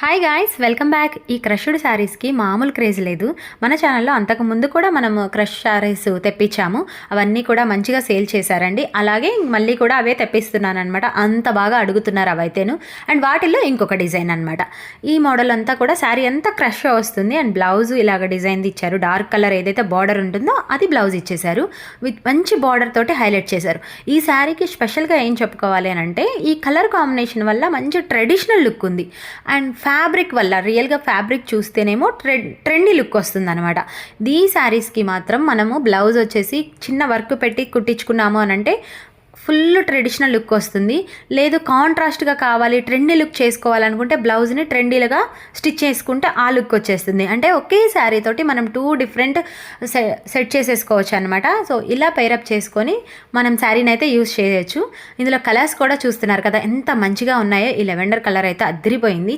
Hi guys, welcome back. ఈ crushed శారీస్కి మామూలు క్రేజ్ లేదు. మన ఛానల్లో అంతకుముందు కూడా మనము క్రష్ శారీస్ తెప్పించాము. అవన్నీ కూడా మంచిగా సేల్ చేశారండి. అలాగే మళ్ళీ కూడా అవే తెప్పిస్తున్నాను అనమాట. అంత బాగా అడుగుతున్నారు అవైతేను. అండ్ వాటిల్లో ఇంకొక డిజైన్ అనమాట. ఈ మోడల్ అంతా కూడా శారీ అంతా క్రష్ వస్తుంది. అండ్ బ్లౌజ్ ఇలాగ డిజైన్ది ఇచ్చారు. డార్క్ కలర్ ఏదైతే బార్డర్ ఉంటుందో అది బ్లౌజ్ ఇచ్చేశారు. విత్ మంచి బార్డర్ తోటి హైలైట్ చేశారు. ఈ శారీకి స్పెషల్గా ఏం చెప్పుకోవాలి అని అంటే, ఈ కలర్ కాంబినేషన్ వల్ల మంచి ట్రెడిషనల్ లుక్ ఉంది. అండ్ ఫ్యాబ్రిక్ వల్ల, రియల్గా ఫ్యాబ్రిక్ చూస్తేనేమో ట్రెండీ లుక్ వస్తుంది అనమాట. ఈ శారీస్కి మాత్రం మనము బ్లౌజ్ వచ్చేసి చిన్న వర్క్ పెట్టి కుట్టించుకున్నాము అని అంటే ఫుల్ ట్రెడిషనల్ లుక్ వస్తుంది. లేదు కాంట్రాస్ట్గా కావాలి, ట్రెండీ లుక్ చేసుకోవాలనుకుంటే బ్లౌజ్ని ట్రెండీలుగా స్టిచ్ చేసుకుంటే ఆ లుక్ వచ్చేస్తుంది. అంటే ఒకే శారీ తోటి మనం 2 డిఫరెంట్ సెట్ చేసేసుకోవచ్చు అనమాట. సో ఇలా పైరప్ చేసుకొని మనం శారీని అయితే యూజ్ చేయొచ్చు. ఇందులో కలర్స్ కూడా చూస్తున్నారు కదా ఎంత మంచిగా ఉన్నాయో. ఈ లెవెండర్ కలర్ అయితే అదిరిపోయింది.